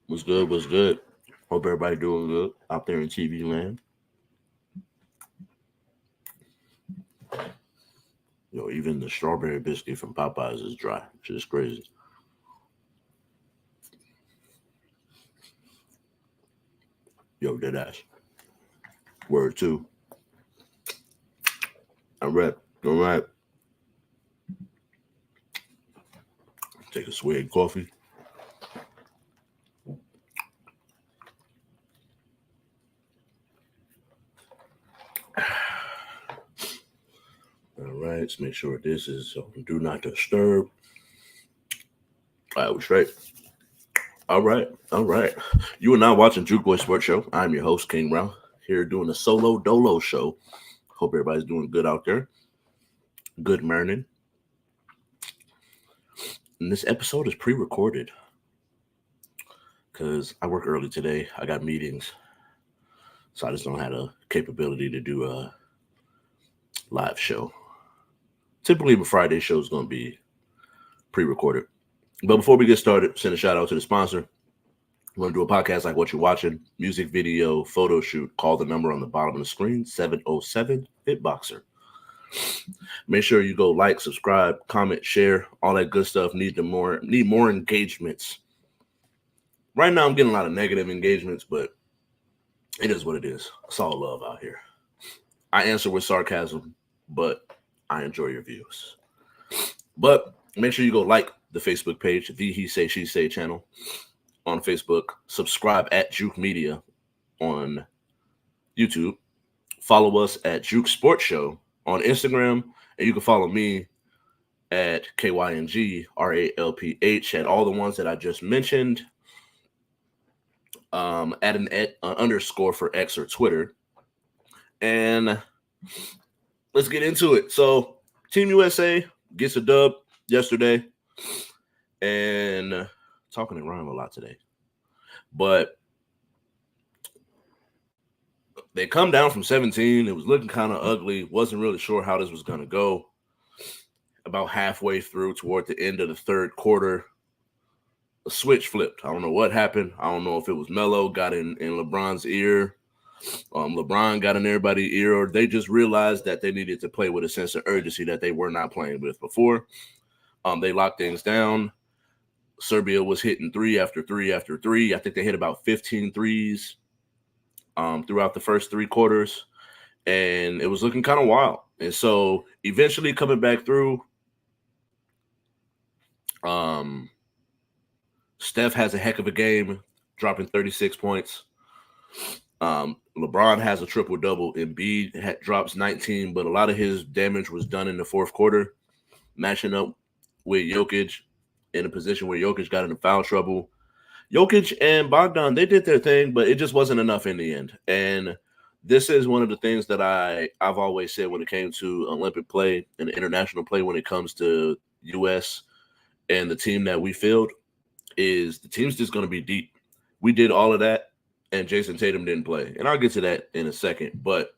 What's good? What's good? Hope everybody doing good out there in TV land. Yo, even the strawberry biscuit from Popeyes is dry. Just crazy. Yo, dead ass. Word two. All right. All right. Take a swig of coffee. All right. Let's make sure this is do not disturb. All right, we're straight. All right. All right. You are now watching J.U.K Sports Show. I'm your host, Kyng here doing a solo dolo show. Hope everybody's doing good out there. Good morning. And this episode is pre-recorded because I work early today. I got meetings, so I just don't have the capability to do a live show. Typically, the Friday show is going to be pre-recorded. But before we get started, send a shout out to the sponsor. You want to do a podcast like what you're watching, music video, photo shoot, call the number on the bottom of the screen, 707 Fitboxer. Make sure you go like, subscribe, comment, share, all that good stuff. Need more engagements. Right now, I'm getting a lot of negative engagements, but it is what it is. It's all love out here. I answer with sarcasm, but I enjoy your views. But make sure you go like the Facebook page, the He Say She Say channel on Facebook. Subscribe at J.U.K Media on YouTube. Follow us at J.U.K Sports Show on Instagram, and you can follow me at KYNGRALPH at all the ones that I just mentioned. Add an underscore for X or Twitter. And let's get into it. So Team USA gets a dub yesterday. And talking in rhyme a lot today. But they come down from 17. It was looking kind of ugly. Wasn't really sure how this was going to go. About halfway through, toward the end of the third quarter, a switch flipped. I don't know what happened. I don't know if it was Melo got in LeBron's ear. LeBron got in everybody's ear, or they just realized that they needed to play with a sense of urgency that they were not playing with before. They locked things down. Serbia was hitting three after three after three. I think they hit about 15 threes throughout the first three quarters, and it was looking kind of wild. And so eventually coming back through, Steph has a heck of a game, dropping 36 points. LeBron has a triple-double. Embiid drops 19, but a lot of his damage was done in the fourth quarter, matching up with Jokic in a position where Jokic got into foul trouble. Jokic and Bogdan, they did their thing, but it just wasn't enough in the end. And this is one of the things that I've always said when it came to Olympic play and international play when it comes to U.S. and the team that we fielded is the team's just going to be deep. We did all of that, and Jason Tatum didn't play. And I'll get to that in a second, but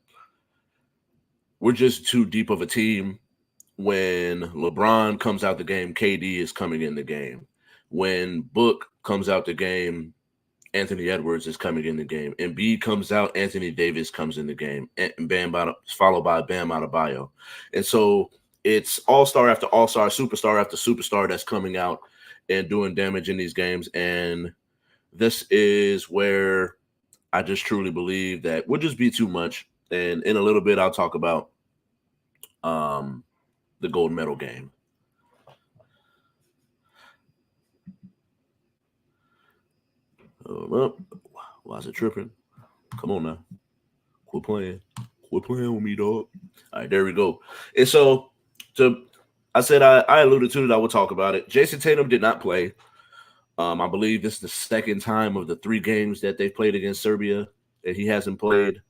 we're just too deep of a team. When LeBron comes out the game, KD is coming in the game. When Book comes out the game, Anthony Edwards is coming in the game. Embiid comes out, Anthony Davis comes in the game. And followed by Bam Adebayo. And so it's all-star after all-star, superstar after superstar that's coming out and doing damage in these games. And this is where I just truly believe that would just be too much. And in a little bit, I'll talk about the gold medal game. Why is it tripping? Come on now. Quit playing. Quit playing with me, dog. All right, there we go. And so, I said I alluded to that I would talk about it. Jason Tatum did not play. I believe this is the second time of the 3 games that they've played against Serbia that he hasn't played.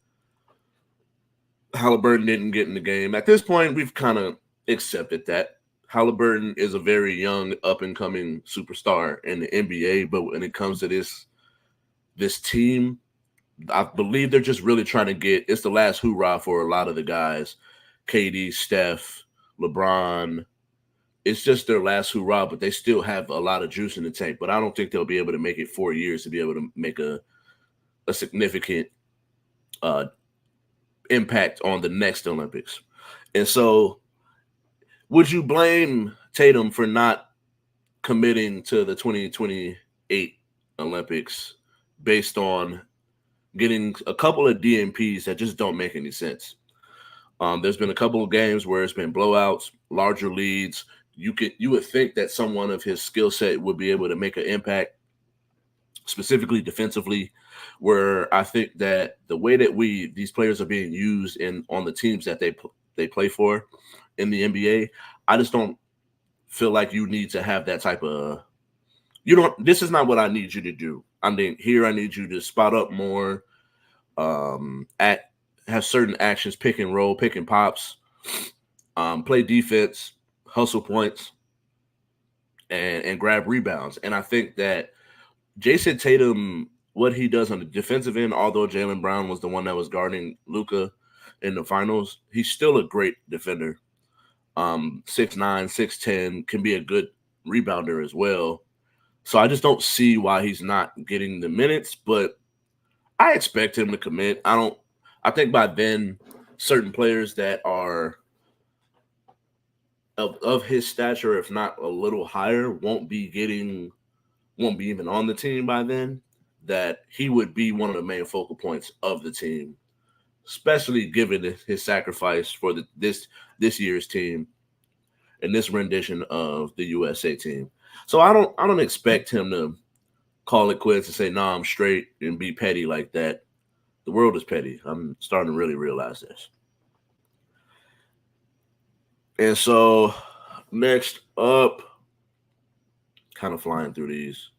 Halliburton didn't get in the game. At this point, we've kind of accepted that. Halliburton is a very young, up-and-coming superstar in the NBA, but when it comes to this team, I believe they're just really trying to it's the last hoorah for a lot of the guys. KD, Steph, LeBron, it's just their last hurrah, but they still have a lot of juice in the tank. But I don't think they'll be able to make it 4 years to be able to make a significant uh, impact on the next Olympics. And so, would you blame Tatum for not committing to the 2028 Olympics based on getting a couple of DNPs that just don't make any sense? There's been a couple of games where it's been blowouts, larger leads. You would think that someone of his skill set would be able to make an impact, specifically defensively, where I think that the way that these players are being used on the teams that they play for in the NBA, I just don't feel like you need to have that type of this is not what I need you to do. I mean, here I need you to spot up more, have certain actions, pick and roll, pick and pops, play defense, hustle points, and grab rebounds. And I think that Jason Tatum, what he does on the defensive end, although Jaylen Brown was the one that was guarding Luka in the finals, he's still a great defender. 6'9", 6'10", can be a good rebounder as well. So I just don't see why he's not getting the minutes, but I expect him to commit. I think by then, certain players that are of his stature, if not a little higher, won't be even on the team by then, that he would be one of the main focal points of the team, especially given his sacrifice for this year's team and this rendition of the USA team. So I don't expect him to call it quits and say, "Nah, I'm straight," and be petty like that. The world is petty. I'm starting to really realize this. And so next up, kind of flying through these,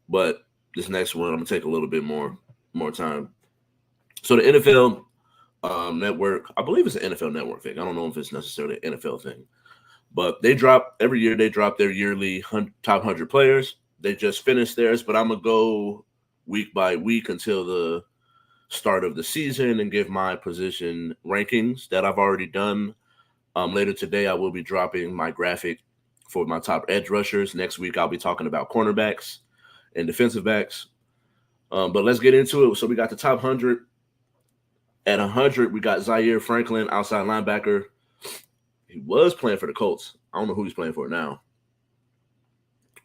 but this next one I'm gonna take a little bit more time. So the NFL network, I believe it's an NFL network thing. I don't know if it's necessarily an NFL thing, but every year they drop their yearly top 100 players. They just finished theirs, but I'm gonna go week by week until the start of the season and give my position rankings that I've already done. Later today, I will be dropping my graphic for my top edge rushers. Next week, I'll be talking about cornerbacks and defensive backs. But let's get into it. So we got the top 100. At 100, we got Zaire Franklin, outside linebacker. He was playing for the Colts. I don't know who he's playing for now.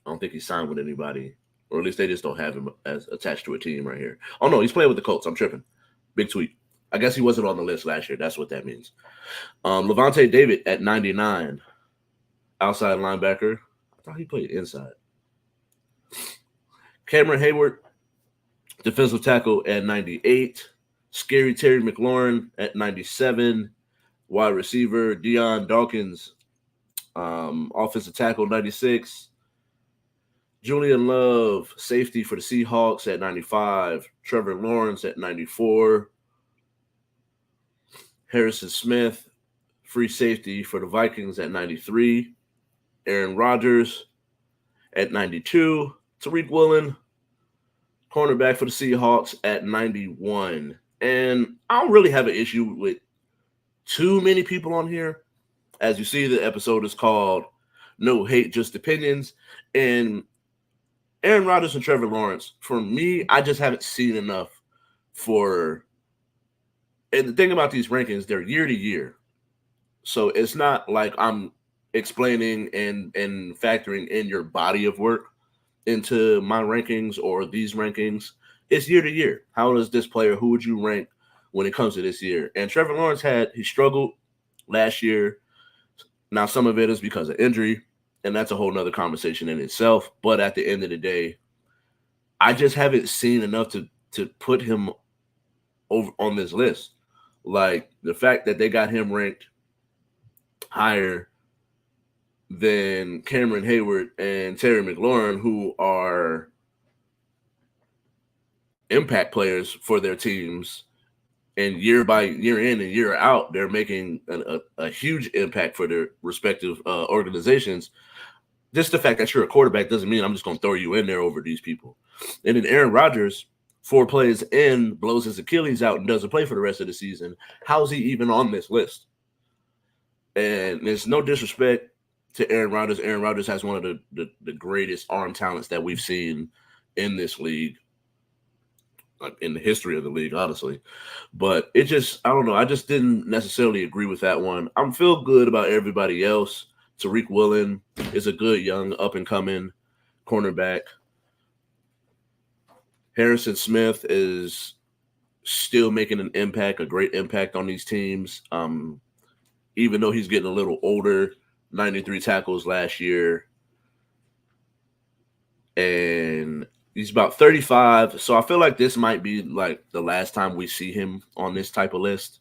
I don't think he signed with anybody, or at least they just don't have him as attached to a team right here. Oh, no, he's playing with the Colts. I'm tripping. Big tweet. I guess he wasn't on the list last year. That's what that means. Levante David at 99, outside linebacker. I thought he played inside. Cameron Hayward, defensive tackle at 98. Scary Terry McLaurin at 97. Wide receiver Deion Dawkins, offensive tackle 96. Julian Love, safety for the Seahawks at 95. Trevor Lawrence at 94. Harrison Smith, free safety for the Vikings at 93. Aaron Rodgers at 92. Tariq Woolen, cornerback for the Seahawks at 91. And I don't really have an issue with too many people on here. As you see, the episode is called No Hate, Just Opinions. And Aaron Rodgers and Trevor Lawrence, for me, I just haven't seen enough for. And the thing about these rankings, they're year to year. So it's not like I'm explaining and factoring in your body of work into my rankings or these rankings. It's year to year. How is this player? Who would you rank when it comes to this year? And Trevor Lawrence he struggled last year. Now, some of it is because of injury, and that's a whole nother conversation in itself. But at the end of the day, I just haven't seen enough to put him over on this list. Like the fact that they got him ranked higher than Cameron Hayward and Terry McLaurin, who are impact players for their teams, and year by year in and year out, they're making a huge impact for their respective organizations. Just the fact that you're a quarterback doesn't mean I'm just going to throw you in there over these people. And then Aaron Rodgers, 4 plays in, blows his Achilles out and doesn't play for the rest of the season. How's he even on this list? And there's no disrespect to Aaron Rodgers. Aaron Rodgers has one of the greatest arm talents that we've seen in this league, like in the history of the league, honestly. But it just, I don't know. I just didn't necessarily agree with that one. I'm feel good about everybody else. Tariq Woolen is a good young up and coming cornerback. Harrison Smith is still making an impact, a great impact on these teams. Even though he's getting a little older, 93 tackles last year, and he's about 35. So I feel like this might be like the last time we see him on this type of list.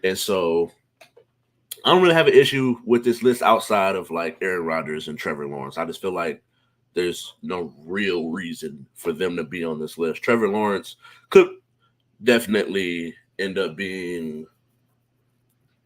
And so I don't really have an issue with this list outside of like Aaron Rodgers and Trevor Lawrence. I just feel like there's no real reason for them to be on this list. Trevor Lawrence could definitely end up being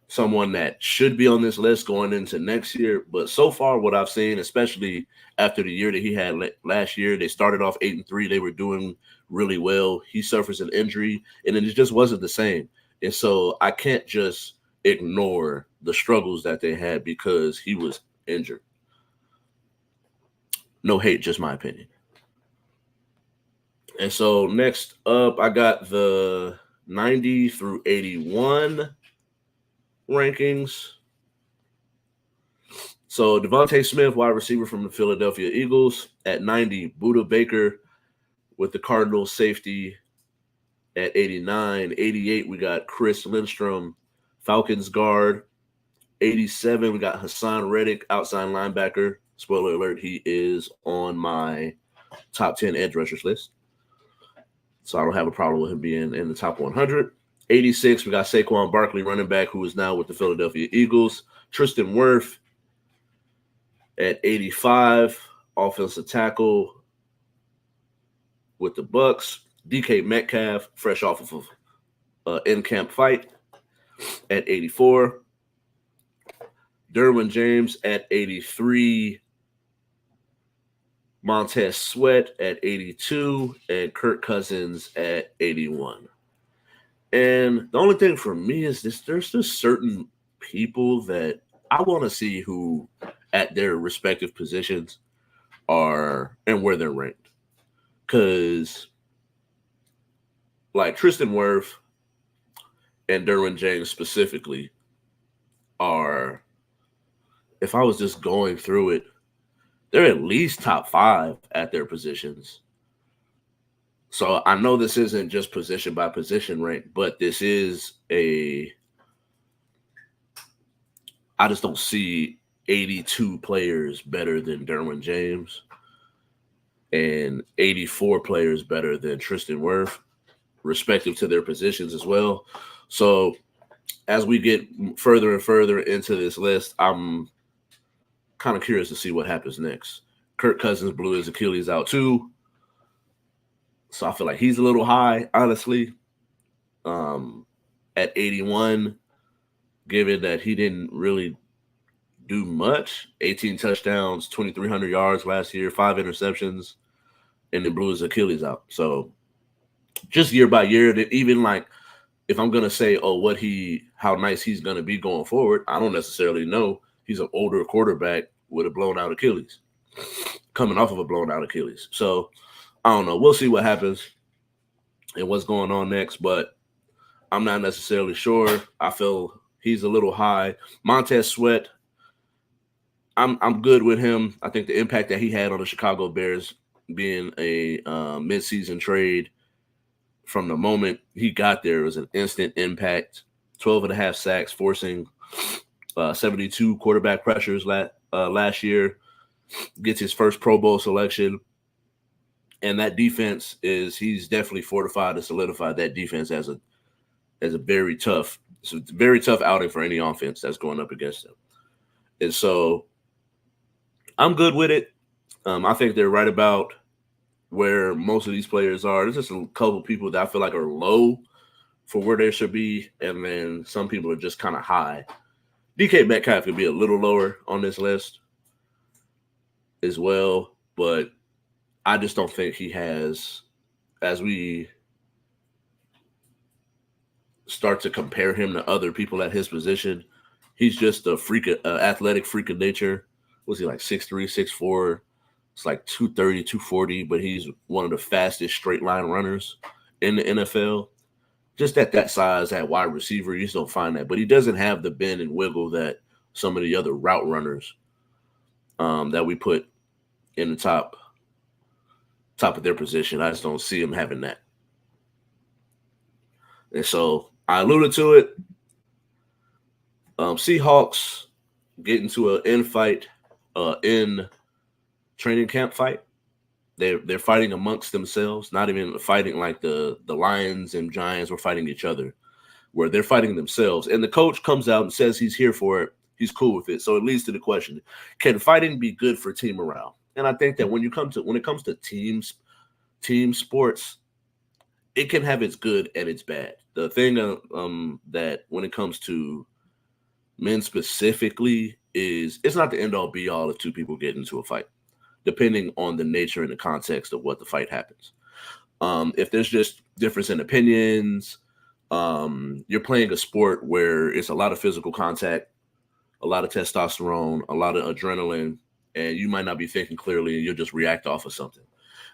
someone that should be on this list going into next year. But so far, what I've seen, especially after the year that he had last year, they started off 8-3. They were doing really well. He suffers an injury, and it just wasn't the same. And so I can't just ignore the struggles that they had because he was injured. No hate, just my opinion. And so next up, I got the 90 through 81 rankings. So Devontae Smith, wide receiver from the Philadelphia Eagles, at 90. Buda Baker with the Cardinals, safety at 89. 88, we got Chris Lindstrom, Falcons guard. 87, we got Hassan Reddick, outside linebacker. Spoiler alert, he is on my top 10 edge rushers list. So I don't have a problem with him being in the top 100. 86, we got Saquon Barkley, running back, who is now with the Philadelphia Eagles. Tristan Wirth at 85, offensive tackle with the Bucks. DK Metcalf, fresh off of an in-camp fight, at 84. Derwin James at 83. Montez Sweat at 82. And Kirk Cousins at 81. And the only thing for me is this: there's just certain people that I want to see who at their respective positions are and where they're ranked. Because like Tristan Wirth and Derwin James specifically are, if I was just going through it, they're at least top 5 at their positions. So I know this isn't just position by position rank, but this is I just don't see 82 players better than Derwin James and 84 players better than Tristan Wirth, respective to their positions as well. So as we get further and further into this list, I'm kind of curious to see what happens next. Kirk Cousins blew his Achilles out too. So I feel like he's a little high, honestly, at 81, given that he didn't really do much. 18 touchdowns, 2,300 yards last year, 5 interceptions, and then blew his Achilles out. So just year by year, that even like if I'm going to say, how nice he's going to be going forward, I don't necessarily know. He's an older quarterback with a blown out Achilles, coming off of a blown out Achilles. So I don't know. We'll see what happens and what's going on next, but I'm not necessarily sure. I feel he's a little high. Montez Sweat, I'm good with him. I think the impact that he had on the Chicago Bears, being a midseason trade, from the moment he got there, was an instant impact. 12.5 sacks, forcing 72 quarterback pressures last year. Gets his first Pro Bowl selection. And that defense he's definitely fortified and solidified that defense as a very tough, it's a very tough outing for any offense that's going up against them. And so I'm good with it. I think they're right about where most of these players are. There's just a couple people that I feel like are low for where they should be, and then some people are just kind of high. DK Metcalf could be a little lower on this list as well, but I just don't think he has, as we start to compare him to other people at his position, he's just a athletic freak of nature. was he like 6'3", 6'4"? It's like 230, 240, but he's one of the fastest straight line runners in the NFL. Just at that size, at wide receiver, you just don't find that. But he doesn't have the bend and wiggle that some of the other route runners that we put in the top of their position. I just don't see him having that. And so I alluded to it. Seahawks get into an infight, in training camp fight. They're fighting amongst themselves, not even fighting like the Lions and Giants were fighting each other, where they're fighting themselves. And the coach comes out and says he's here for it. He's cool with it. So it leads to the question: can fighting be good for team morale? And I think that when it comes to team sports, it can have its good and its bad. The thing that when it comes to men specifically is it's not the end all be all if two people get into a fight, depending on the nature and the context of what the fight happens. If there's just difference in opinions, you're playing a sport where it's a lot of physical contact, a lot of testosterone, a lot of adrenaline, and you might not be thinking clearly and you'll just react off of something.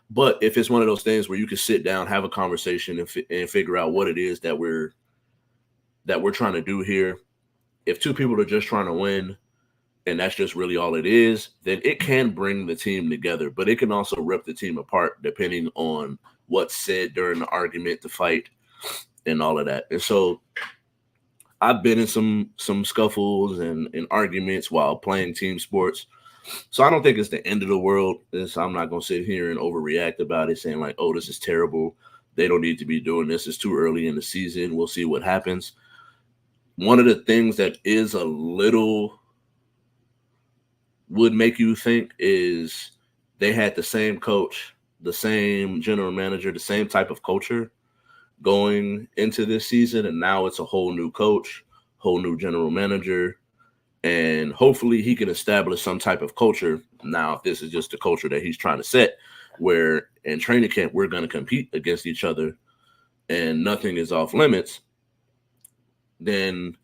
But if it's one of those things where you can sit down, have a conversation, and figure out what it is that we're trying to do here, if two people are just trying to win, and that's just really all it is, then it can bring the team together. But it can also rip the team apart depending on what's said during the argument, the fight, and all of that. And so I've been in some scuffles and arguments while playing team sports. So I don't think it's the end of the world. I'm not going to sit here and overreact about it, saying like, oh, this is terrible. They don't need to be doing this. It's too early in the season. We'll see what happens. One of the things that is a little would make you think is they had the same coach, the same general manager, the same type of culture going into this season. And now it's a whole new coach, whole new general manager. And hopefully he can establish some type of culture. Now, if this is just the culture that he's trying to set, where in training camp, we're going to compete against each other and nothing is off limits, then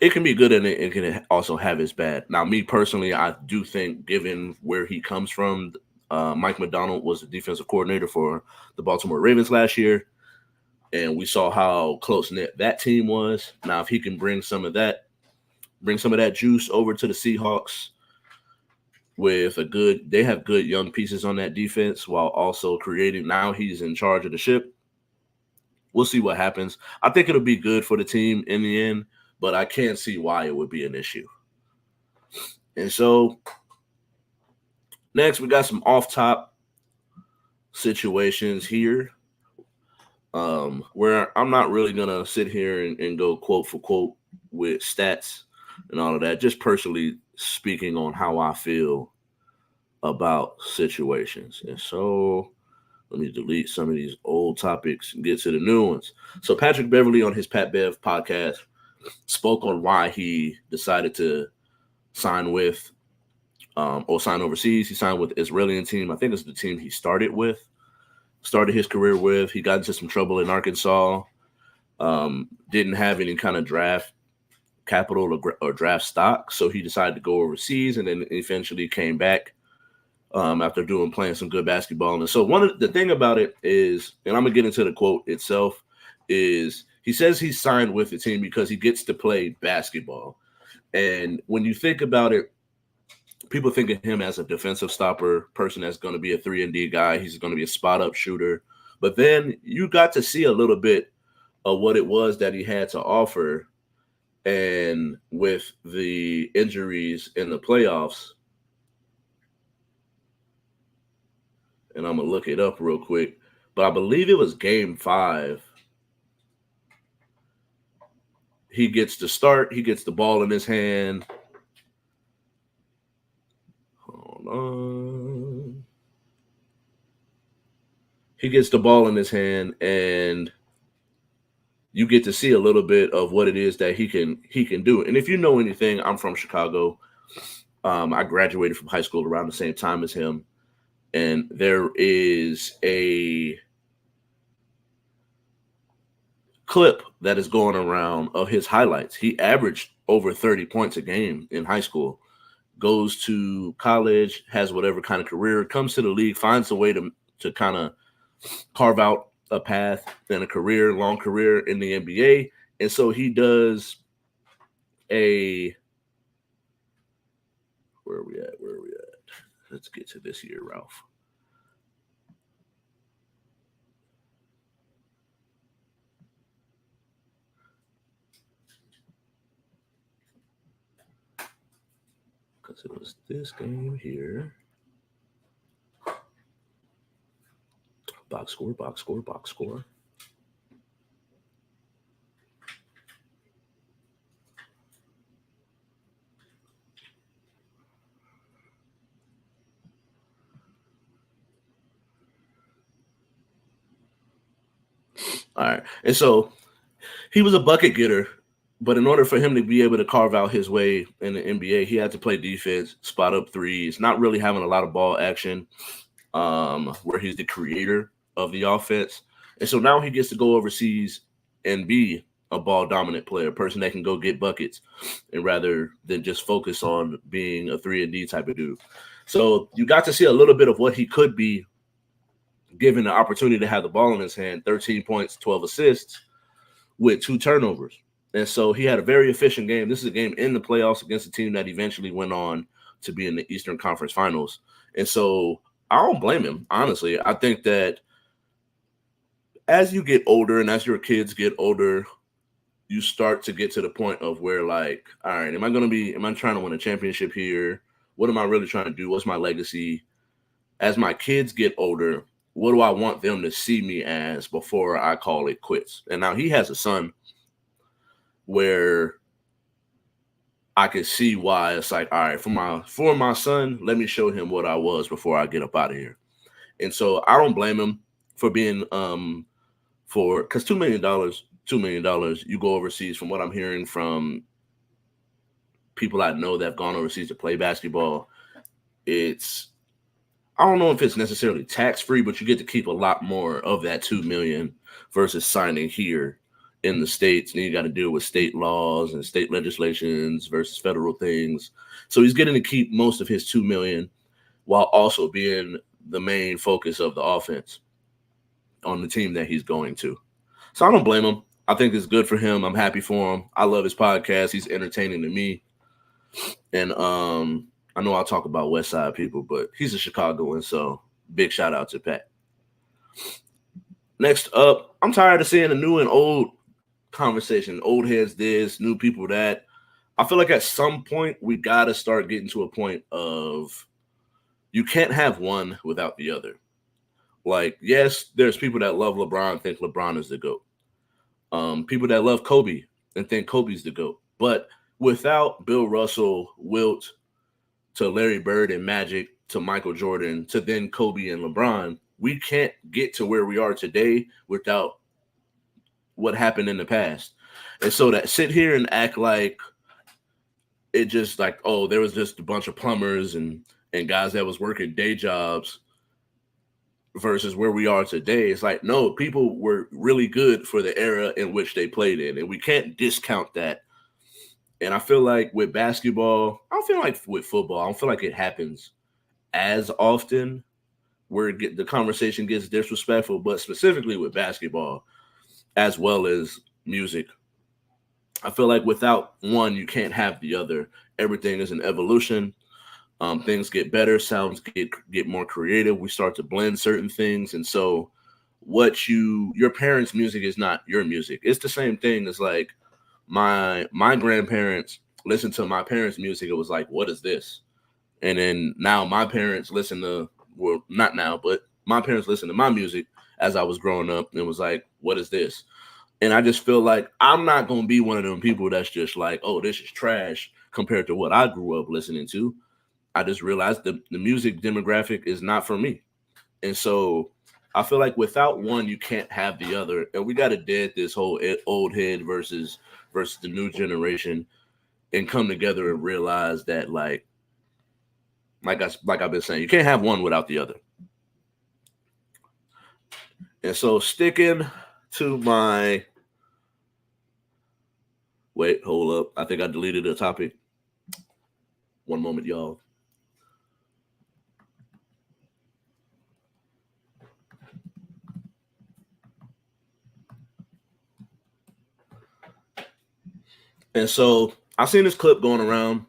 it can be good and it can also have its bad. Now, me personally, I do think given where he comes from, Mike Macdonald was the defensive coordinator for the Baltimore Ravens last year, and we saw how close-knit that team was. Now, if he can bring some of that juice over to the Seahawks with they have good young pieces on that defense while also creating, now he's in charge of the ship. We'll see what happens. I think it'll be good for the team in the end, but I can't see why it would be an issue. And so next, we got some off-top situations here where I'm not really going to sit here and go quote for quote with stats and all of that, just personally speaking on how I feel about situations. And so let me delete some of these old topics and get to the new ones. So Patrick Beverley on his Pat Bev podcast spoke on why he decided to sign with or sign overseas. He signed with the Israeli team. I think it's the team he started his career with. He got into some trouble in Arkansas. Didn't have any kind of draft capital or draft stock, so he decided to go overseas, and then eventually came back after playing some good basketball. And so the thing about it is, and I'm gonna get into the quote itself, is he says he signed with the team because he gets to play basketball. And when you think about it, people think of him as a defensive stopper, person that's going to be a 3-and-D guy. He's going to be a spot-up shooter. But then you got to see a little bit of what it was that he had to offer. And with the injuries in the playoffs, and I'm going to look it up real quick, but I believe it was Game 5. He gets to start. He gets the ball in his hand. Hold on. He gets the ball in his hand, and you get to see a little bit of what it is that he can do. And if you know anything, I'm from Chicago. I graduated from high school around the same time as him. And there is a clip that is going around of his highlights. He averaged over 30 points a game in high school goes to college, has whatever kind of career, comes to the league, finds a way to kind of carve out a path and a career, long career in the NBA. And so he does a where are we at? Let's get to this year, Ralph. Because it was this game here. Box score. All right. And so he was a bucket getter, but in order for him to be able to carve out his way in the NBA, he had to play defense, spot up threes, not really having a lot of ball action, where he's the creator of the offense. And so now he gets to go overseas and be a ball dominant player, a person that can go get buckets, and rather than just focus on being a 3-and-D type of dude. So you got to see a little bit of what he could be given the opportunity to have the ball in his hand, 13 points, 12 assists with 2 turnovers. And so he had a very efficient game. This is a game in the playoffs against a team that eventually went on to be in the Eastern Conference Finals. And so I don't blame him, honestly. I think that as you get older and as your kids get older, you start to get to the point of where, like, all right, am I trying to win a championship here? What am I really trying to do? What's my legacy? As my kids get older, what do I want them to see me as before I call it quits? And now he has a son where I can see why it's like, all right, for my son, let me show him what I was before I get up out of here. And so I don't blame him for being because $2 million, you go overseas. From what I'm hearing from people I know that have gone overseas to play basketball, I don't know if it's necessarily tax free, but you get to keep a lot more of that $2 million versus signing here in the States. And you got to deal with state laws and state legislations versus federal things. So he's getting to keep most of his $2 million while also being the main focus of the offense on the team that he's going to. So I don't blame him. I think it's good for him. I'm happy for him. I love his podcast. He's entertaining to me. And I know I'll talk about West Side people, but he's a Chicagoan, so big shout out to Pat. Next up, I'm tired of seeing a new and old conversation. Old heads this, new people that. I feel like at some point we got to start getting to a point of you can't have one without the other. Like, yes, there's people that love LeBron, think LeBron is the GOAT. People that love Kobe and think Kobe's the GOAT. But without Bill Russell, Wilt, to Larry Bird and Magic, to Michael Jordan, to then Kobe and LeBron, we can't get to where we are today without what happened in the past. And so that sit here and act like it just like, oh, there was just a bunch of plumbers and guys that was working day jobs versus where we are today. It's like, no, people were really good for the era in which they played in, and we can't discount that. And I feel like with basketball, I don't feel like with football, I don't feel like it happens as often where the conversation gets disrespectful, but specifically with basketball as well as music, I feel like without one, you can't have the other. Everything is an evolution. Things get better, sounds get more creative. We start to blend certain things. And so your parents' music is not your music. It's the same thing as like my grandparents listened to my parents' music. It was like, what is this? And then now my parents listen to, well, not now, but my parents listen to my music as I was growing up and was like, what is this? And I just feel like I'm not going to be one of them people that's just like, oh, this is trash compared to what I grew up listening to. I just realized the music demographic is not for me. And so I feel like without one, you can't have the other. And we got to dead this whole old head versus the new generation and come together and realize that like I've been saying, you can't have one without the other. And so sticking to my wait, hold up. I think I deleted the topic. One moment, y'all. And so I've seen this clip going around,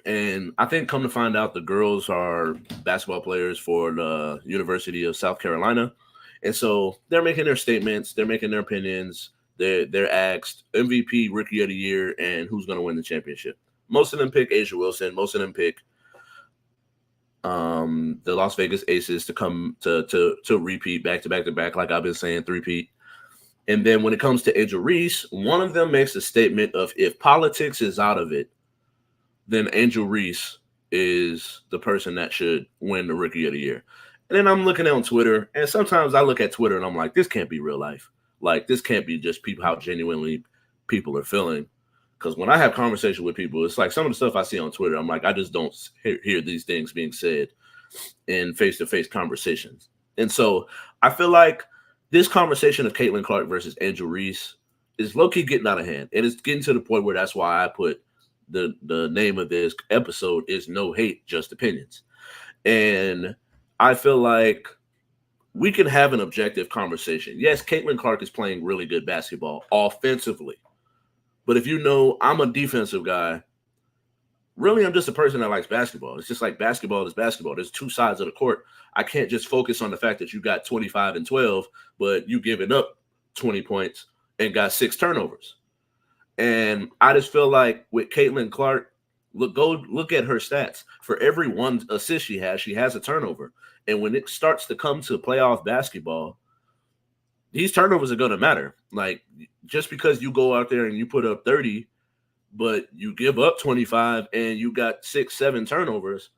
and I think come to find out, the girls are basketball players for the University of South Carolina. And so they're making their statements, they're making their opinions, they're asked MVP, Rookie of the Year, and who's going to win the championship. Most of them pick Asia Wilson. Most of them pick the Las Vegas Aces to come to repeat back to back to back, like I've been saying, three-peat. And then when it comes to Angel Reese, one of them makes a statement of, if politics is out of it, then Angel Reese is the person that should win the Rookie of the Year. And then I'm looking on Twitter, and sometimes I look at Twitter and I'm like, this can't be real life. Like, this can't be just people, how genuinely people are feeling. Because when I have conversation with people, it's like some of the stuff I see on Twitter, I'm like, I just don't hear these things being said in face-to-face conversations. And so I feel like this conversation of Caitlyn Clark versus Angel Reese is low-key getting out of hand. And it's getting to the point where that's why I put the name of this episode is No Hate, Just Opinions. And I feel like we can have an objective conversation. Yes, Caitlyn Clark is playing really good basketball offensively. But if you know I'm a defensive guy, really I'm just a person that likes basketball. It's just like basketball is basketball. There's two sides of the court. I can't just focus on the fact that you got 25 and 12, but you giving up 20 points and got 6 turnovers. And I just feel like with Caitlyn Clark, look at her stats. For every one assist she has a turnover. And when it starts to come to playoff basketball, these turnovers are going to matter. Like, just because you go out there and you put up 30, but you give up 25 and you got 6, 7 turnovers,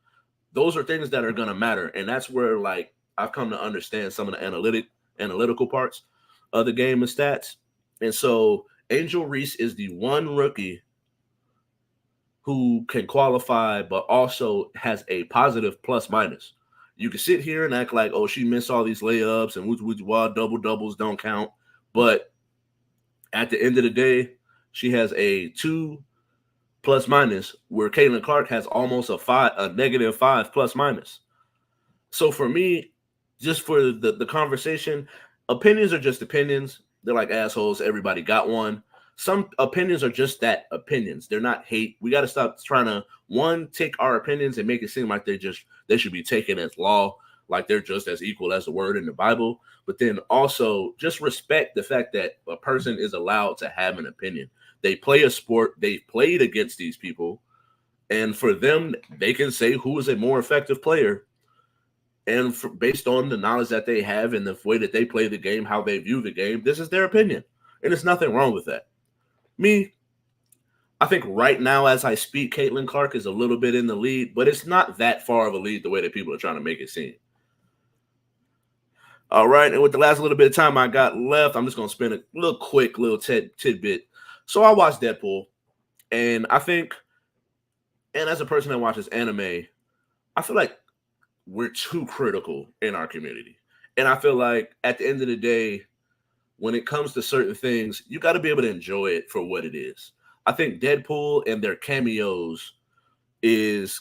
those are things that are going to matter. And that's where, like, I've come to understand some of the analytical parts of the game and stats. And so Angel Reese is the one rookie who can qualify, but also has a positive plus minus. You can sit here and act like, oh, she missed all these layups and wild double-doubles don't count. But at the end of the day, she has a 2 plus minus, where Caitlyn Clark has almost a -5 plus minus. So for me, just for the conversation, opinions are just opinions. They're like assholes. Everybody got one. Some opinions are just that, opinions. They're not hate. We got to stop trying to, one, take our opinions and make it seem like they should be taken as law, like they're just as equal as the word in the Bible. But then also just respect the fact that a person is allowed to have an opinion. They play a sport. They've played against these people. And for them, they can say who is a more effective player. And based on the knowledge that they have and the way that they play the game, how they view the game, this is their opinion. And there's nothing wrong with that. Me, I think right now as I speak, Caitlyn Clark is a little bit in the lead, but it's not that far of a lead the way that people are trying to make it seem. All right, and with the last little bit of time I got left, I'm just going to spend a little quick tidbit. So I watched Deadpool, and I think, and as a person that watches anime, I feel like we're too critical in our community. And I feel like at the end of the day, when it comes to certain things, you got to be able to enjoy it for what it is. I think Deadpool and their cameos is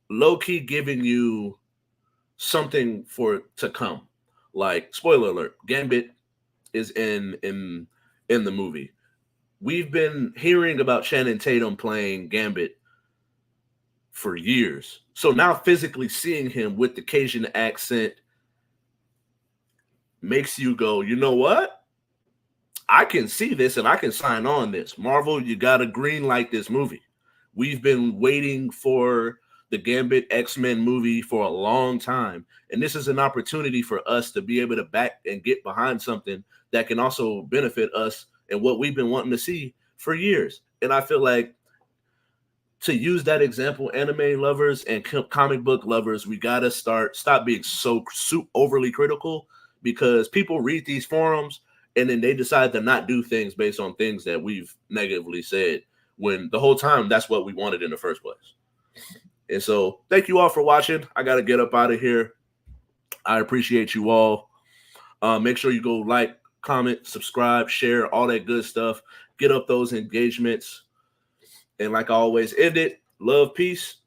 low-key giving you something to come. Like, spoiler alert, Gambit is in the movie. We've been hearing about Channing Tatum playing Gambit for years. So now physically seeing him with the Cajun accent makes you go, you know what? I can see this and I can sign on this. Marvel, you got to green light this movie. We've been waiting for the Gambit X-Men movie for a long time. And this is an opportunity for us to be able to back and get behind something that can also benefit us and what we've been wanting to see for years. And I feel like, to use that example, anime lovers and comic book lovers, we got to stop being so overly critical, because people read these forums and then they decide to not do things based on things that we've negatively said, when the whole time that's what we wanted in the first place. And so thank you all for watching. I got to get up out of here. I appreciate you all. Make sure you go like, comment, subscribe, share, all that good stuff. Get up those engagements. And like I always end it, Love, peace.